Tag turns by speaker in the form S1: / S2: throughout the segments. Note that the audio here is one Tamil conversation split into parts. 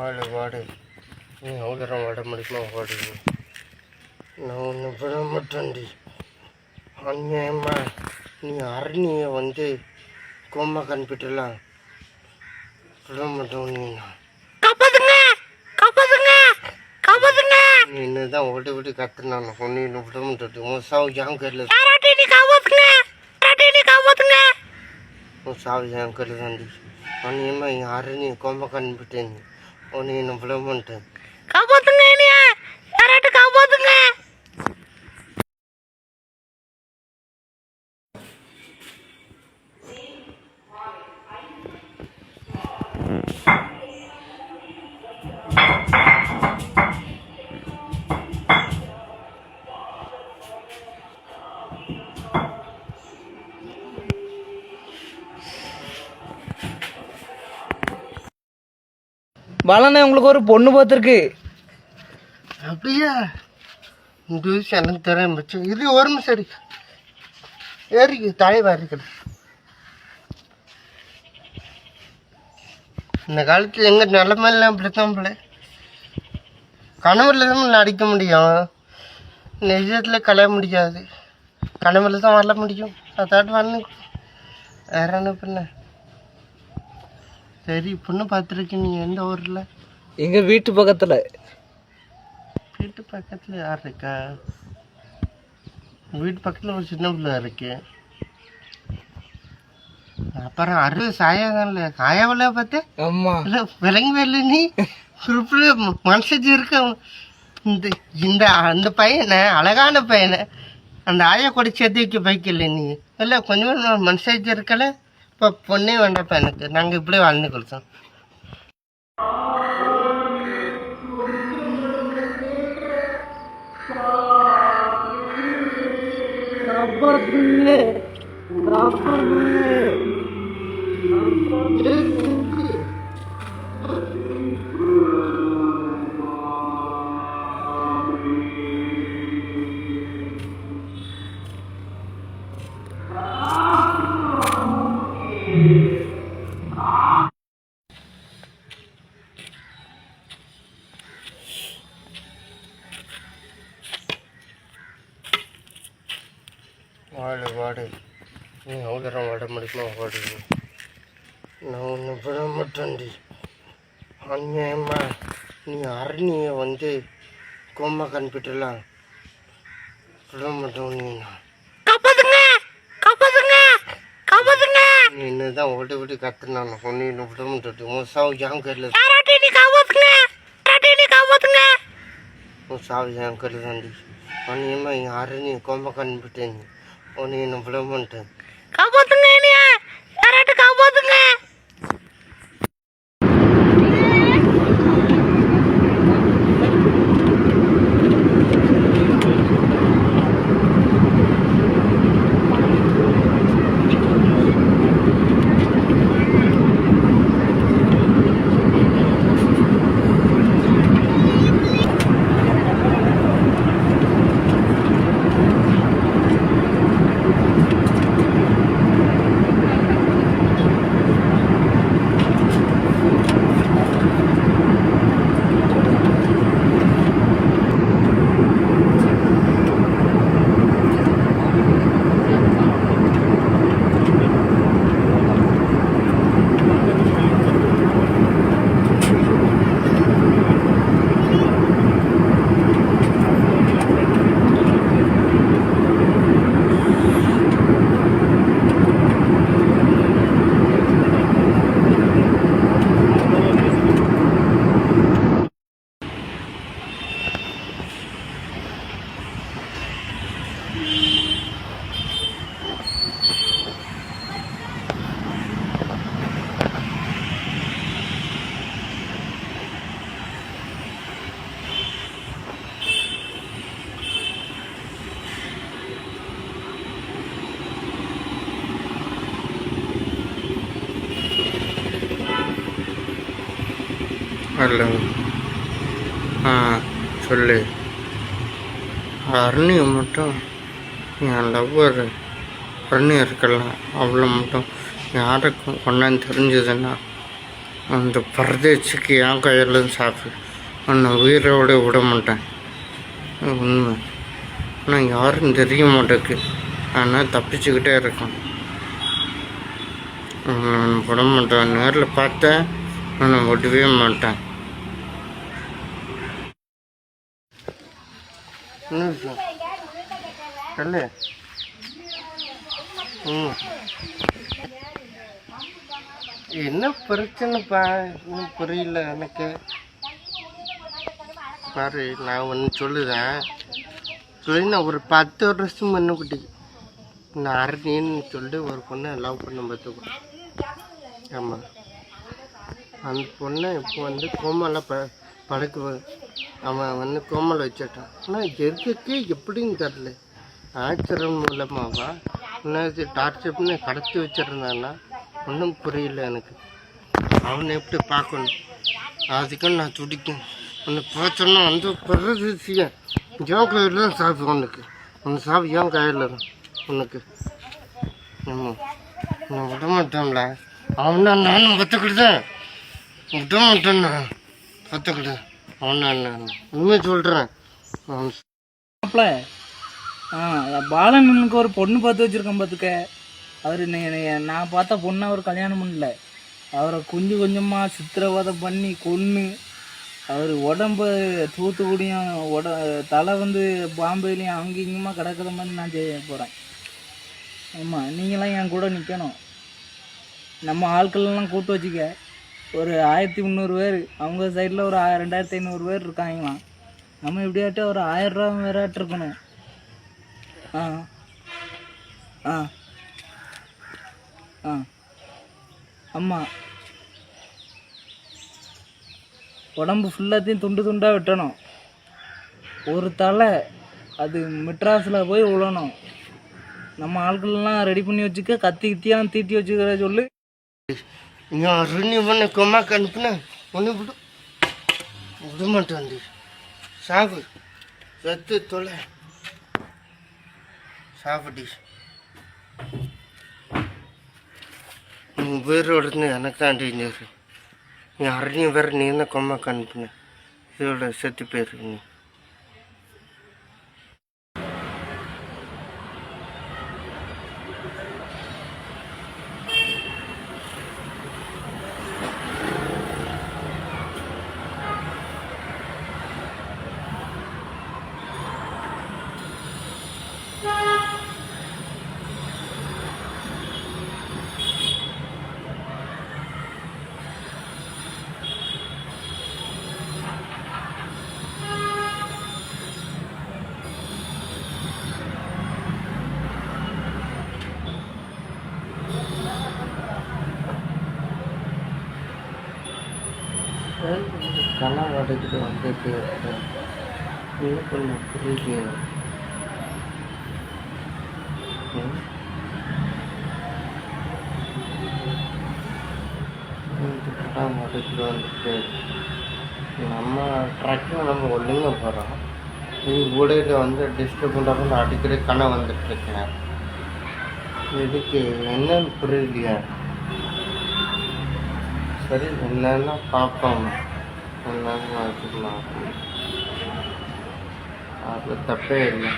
S1: வாடு வாடு, நீ அவ்வளோ வாட முடியுமா வாடு. நான் ஒன்று விட மாட்டேன்டி. அந்நியமா நீ அரணியை வந்து கோமா கண்பிட்டுலாம் விட மாட்டோம். நீ நீ என்னதான் ஓடி விட்டு கத்துனான் ஒன்று விட மாட்டேன். உன் சாவு ஏன் கருல உன் சாவு ஏன் கருல தாண்டி. அந்நியமா என் அரணி கோமா கண்பிட்டேன் ஒன்று என்ன விட மாட்டேன்.
S2: பாலண்ணே, உங்களுக்கு ஒரு பொண்ணு பார்த்துருக்கு.
S1: அப்படியா? இந்த விஷயம் எனக்கு தெரியும் பச்சை. இது ஒரு நிமிஷம் ஏறிக்கு தலைவா இருக்குது. இந்த காலத்தில் எங்கள் நிலமெல்லாம் அப்படித்தான் பிள்ளை. கனவுல தான் அடிக்க முடியும், நிஜத்தில் கலைய முடியாது. கனவுல தான் வரல முடியும். அதாட்டு வந்து வேற என்ன பண்ண. சரி, பொண்ணு பார்த்துருக்கு. நீங்கள் எந்த ஊரில்?
S2: எங்கள் வீட்டு பக்கத்தில்.
S1: வீட்டு பக்கத்தில் யார் இருக்கா? வீட்டு பக்கத்தில் ஒரு சின்ன பிள்ளை இருக்கு. அப்புறம் அரு சாயாதான்ல காயாவில்ல பார்த்து.
S2: ஆமாம்,
S1: இல்லை விளங்கவே இல்லை. நீ குறிப்பிட மனசு இருக்க. இந்த இந்த அந்த பையனை, அழகான பையனை அந்த ஆயா கூட சேர்த்து வைக்க பைக்கல. நீ இல்லை கொஞ்சம் மனசாச்சு இருக்கல. இப்போ பொண்ணே வேண்டாப்பா எனக்கு. நாங்கள் இப்படியே வாழ்ந்து கொடுத்தோம். வாடு வாடு, நீ அவ்வளோ வாட முடியுமா வாடு. நான் ஒன்று விட மாட்டேன்டி. அந்நியமா நீ அரணியை வந்து கோமா கண்பிட்டுலாம் விட மாட்டோம். நீ என்னதான் ஓடி விட்டு கத்துனான் ஒன்று விட மாட்டேன். உன் சாவு ஏன் கருல உன் சாவு ஏன் கருல தாண்டி. அந்நியமா என் அரணி கோமா கண்பிட்டேன் ஒன்று என்ன விட மாட்டேன். ஹலோ, சொல்லு. அருணியை மட்டும் என் லவ்வர் அருணி இருக்கலாம், அவளை மட்டும் யாருக்கும் கொண்டாந்து தெரிஞ்சதுன்னா அந்த பரதேசிக்கு என் கையில் சாப்பிடு உன்னை உயிரோட விட மாட்டேன். உண்மை. ஆனால் யாரும் தெரிய மாட்டேக்கு. ஆனால் தப்பிச்சுக்கிட்டே இருக்கேன். நான் விட மாட்டேன். நேரில் பார்த்தேன் நான் விடவே மாட்டேன். என்ன விஷயம் சொல்லு. என்ன பிரச்சனைப்பா? இன்னும் புரியல எனக்கு. பாரு, நான் ஒன்று சொல்லுதேன். நான் ஒரு 10 வருஷம் பண்ண குட்டி நான் அரணின்னு சொல்லி ஒரு பொண்ணை லவ் பண்ண பார்த்துக்கோ. ஆமாம், அந்த பொண்ணை இப்போ வந்து கோமால படுக்க அவன் கோமால வச்சுட்டான். ஆனால் எதுக்கு எப்படின்னு தெரில. ஆச்சரியம் மூலமாவா இன்னும் டார்ச்சர் பண்ணி கடத்தி வச்சிருந்தான்னா ஒன்றும் புரியல எனக்கு. அவனை எப்படி பார்க்கணும் அதுக்கும் நான் துடிக்கும். உன்னை பார்த்தோன்னா வந்து பிரதிசியம் என் கையில் தான் சாப்பிடு. உன்னை சாப்பிடு என் கையில் தான் உனக்கு. ஆமாம், நான் விட மாட்டேன்ல. அவனா நானும் கற்றுக்கிட்டுதான் விட மாட்டேன்னா கற்றுக்கிட்டு. அவனா நான் உண்மை சொல்கிறேன்.
S2: மாப்பிள்ள, பாலனுக்கு ஒரு பொண்ணு பார்த்து வச்சுருக்கேன் பார்த்துக்க. அவர் நான் பார்த்தா பொண்ணை அவர் கல்யாணம் பண்ணல. அவரை கொஞ்சம் கொஞ்சமாக சித்திரவதை பண்ணி கொன்று அவர் உடம்பு தூத்துக்குடியும் தலை வந்து பாம்பேலையும் அங்கே இங்கேயுமா கிடக்கிற மாதிரி நான் செய்ய போகிறேன். ஆமாம், நீங்களாம் என் கூட நிற்கணும். நம்ம ஆட்கள்லாம் கூப்பிட்டு வச்சுக்க. ஒரு 1300 பேர், அவங்க சைடில் ஒரு 2500 பேர் இருக்காங்களாம். நம்ம எப்படியாட்டும் ஒரு 1000 ரூபா வேறாட்டு இருக்கணும். ஆ ஆ ஆ ஆமாம், உடம்பு ஃபுல்லாத்தையும் துண்டு துண்டாக வெட்டணும். ஒரு தலை அது மெட்ராஸில் போய் விழணும். நம்ம ஆட்கள்லாம் ரெடி பண்ணி வச்சுக்க. கத்தி கித்தியெல்லாம் தீட்டி வச்சுக்கிற சொல்லு.
S1: ரெண்டு பண்ண கொமாக்கு அனுப்புனேன். ஒன்று விட மாட்டேன். சாகு சத்து தொலை சாப்பிடி. நீ உயிரோடு எனக்கு தான் டேஞ்சர். நீ அரையும் வேறு நீ என்ன கொமாக்கு அனுப்புனேன். இதோட செத்து போயிருக்கு. நீ கலாம் அடைக்கிட்டு வந்துட்டு இருக்கேன். இன்னும் கொஞ்சம் புரியல. கலாம் அடைக்கிட்டு வந்துட்டு நம்ம ட்ரக்கில் நம்ம ஒழுங்க போகிறோம். இது ஊடையில் வந்து டிஸ்டர்ப் பண்ணுறப்ப அடிக்கடி கணம் வந்துட்டுருக்கேன். இதுக்கு என்னன்னு புரியலையா? சரி, என்னன்னா பார்ப்போம். என்னன்னு வச்சுக்கலாம். அதில் தப்பே இல்லை.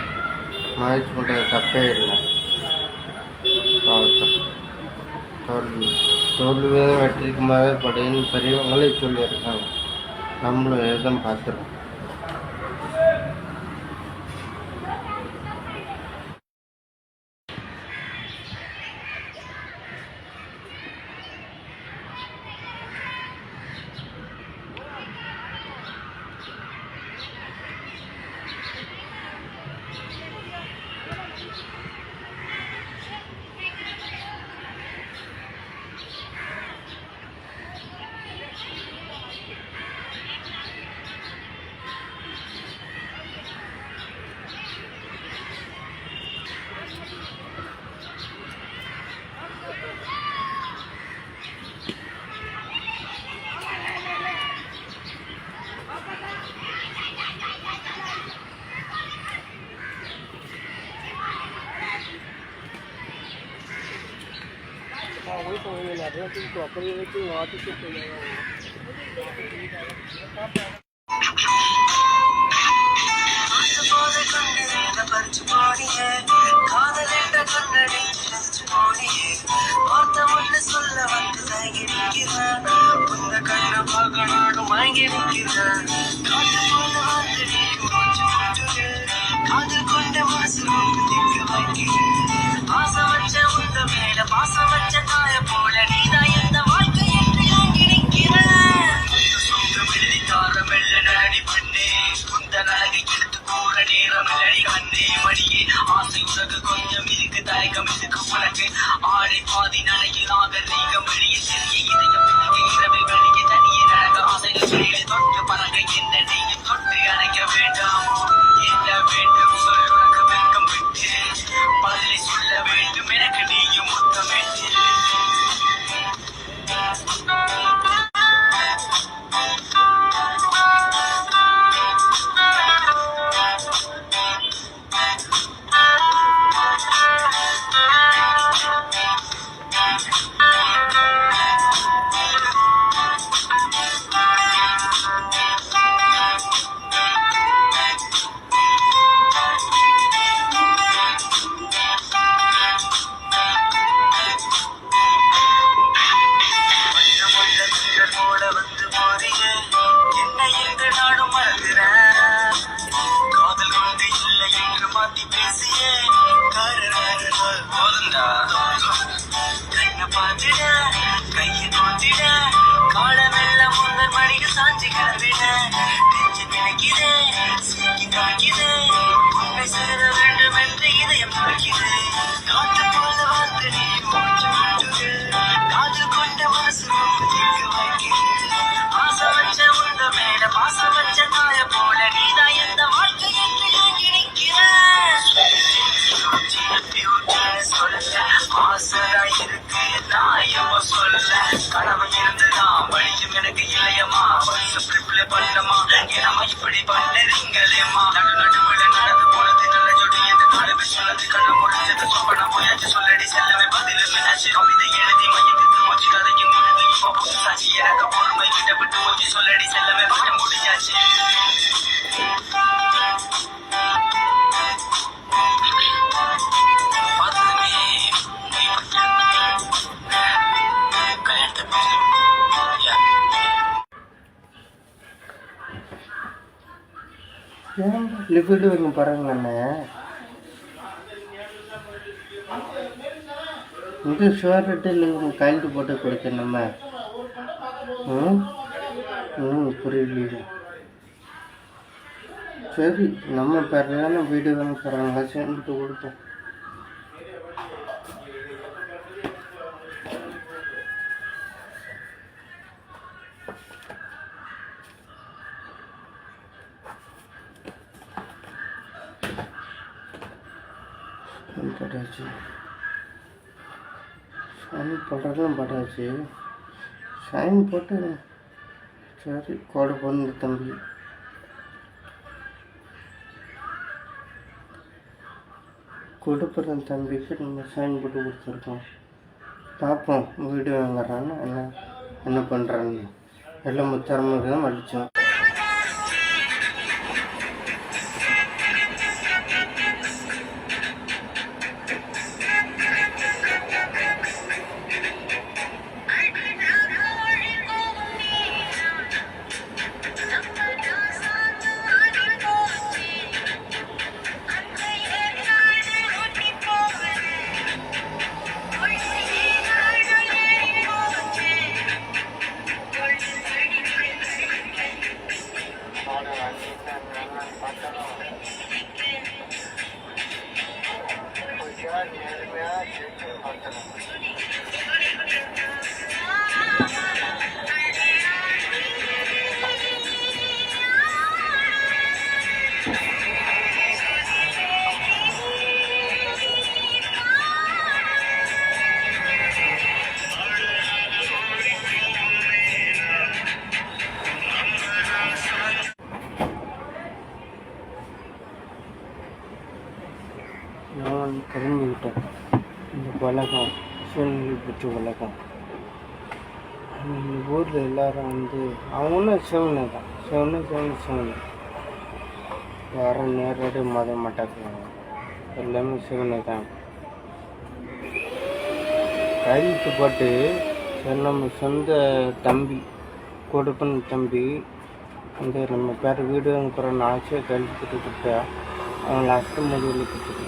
S1: முயற்சி பண்ணுறது தப்பே இல்லை. தோல்வியே வெற்றிக்கு மாதிரி படின்னு பெரியவங்களே சொல்லியிருக்காங்க. நம்மளும் எதுவும் பார்த்துருக்கோம்.
S2: பாசம் வச்ச தாய போல நீதான் எந்த வாழ்க்கை என்று ஏங்கி நிற்கிற தார மெல்ல நடி பண்ணே குந்த நகை எடுத்து கூற நேரம் நடி கண்ணே மணியே ஆசை உனக்கு கொஞ்சம் இருக்கு தயக்கம் இதுக்கு உனக்கு ஆடை பாதி நடையில் நாகரீகம் வெளியே தெரிய இதயம் இரவு வெளியே தனியே நடக்க ஆசைகள் வெளியே தொட்டு பறக்க என்ன நீயும் தொட்டு அணைக்க வேண்டாம் என்ன வேண்டும் சொல் உனக்கு வெட்கம் விட்டு பள்ளி சொல்ல வேண்டும் எனக்கு நீயும் முத்தமிட்டு இப்படி பண்ணுறீங்களேம்மா நடுவுல நடந்து போனது நல்ல ஜோடி என்று நாலு சொன்னது கண்ண முடிஞ்சது சொப்பன போயாச்சு சொல்லடி செல்லவே பதில் மீனாச்சு கவிதை எழுதி மையத்துக்கு மூச்சு கதைக்கு முழுது இப்போ புதுசாச்சு எனக்கு பொறுமை விட்ட விட்டு மூச்சு சொல்லடி செல்லவே பட்ட முடிஞ்சாச்சு
S1: ஏன் லிக்விட் ஒன்று பாருங்களண்ணே இது ஷோர்ட்டு கழட்டு போட்டு கொடுத்தேன் நம்ம புரியல சரி நம்ம பெறான வீடு வேணும் போகிறாங்க சேர்ந்துட்டு கொடுத்தோம் பட்டாச்சு ஷைன் பண்ணுறதும் பட்டாச்சு ஷைன் போட்டு சரி கோடை போன தம்பி கொடுப்புற தம்பிக்கு நம்ம ஷைன் போட்டு கொடுத்துருக்கோம் பார்ப்போம் வீடு வாங்குறான்னு என்ன பண்ணுறான்னு எல்லாம் முத்தரமாக தான் அடித்தோம் நான் தெரிஞ்சுக்கிட்டேன் இந்த உலகம் சூழ்நிலை பெற்ற உலகம் ஊரில் எல்லாரும் வந்து அவங்களும் சிவனை தான், சிவனை யாரும் நேரடி மத மாட்டாங்க, எல்லாமே சிவனை தான். கையெழுத்து போட்டு நம்ம சொந்த தம்பி, கொடுப்பன் தம்பி வந்து நம்ம பேர் வீடு அனுப்புகிற ஆசையாக கையெழுத்து கொடுத்தா அவங்கள அஷ்ட முடிவில் கொடுத்துட்டு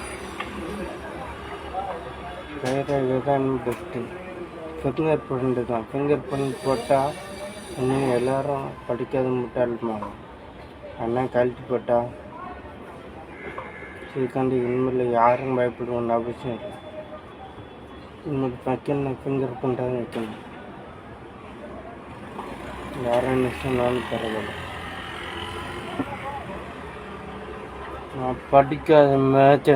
S1: வேறு தான் பெஸ்ட்டு. ஃபிங்கர் பிரிண்ட் தான், ஃபிங்கர் பிரிண்ட் போட்டால் இன்னும் எல்லோரும் படிக்காத முட்டாளுமாங்க. ஆனால் கழட்டி போட்டால் இதுக்காண்டி இனிமேல் யாரும் பயப்படுவோன்னு அவசியம் இல்லை. இனிமேல் வைக்கணும், ஃபிங்கர் பிரிண்ட்டாக வைக்கணும். யாரும் என்ன சொன்னாலும் பரவாயில்ல. நான் படிக்காத மேட்ச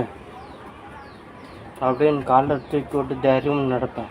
S1: அப்படின்னு காலை தூக்கி விட்டு தைரியம் நடப்பேன்.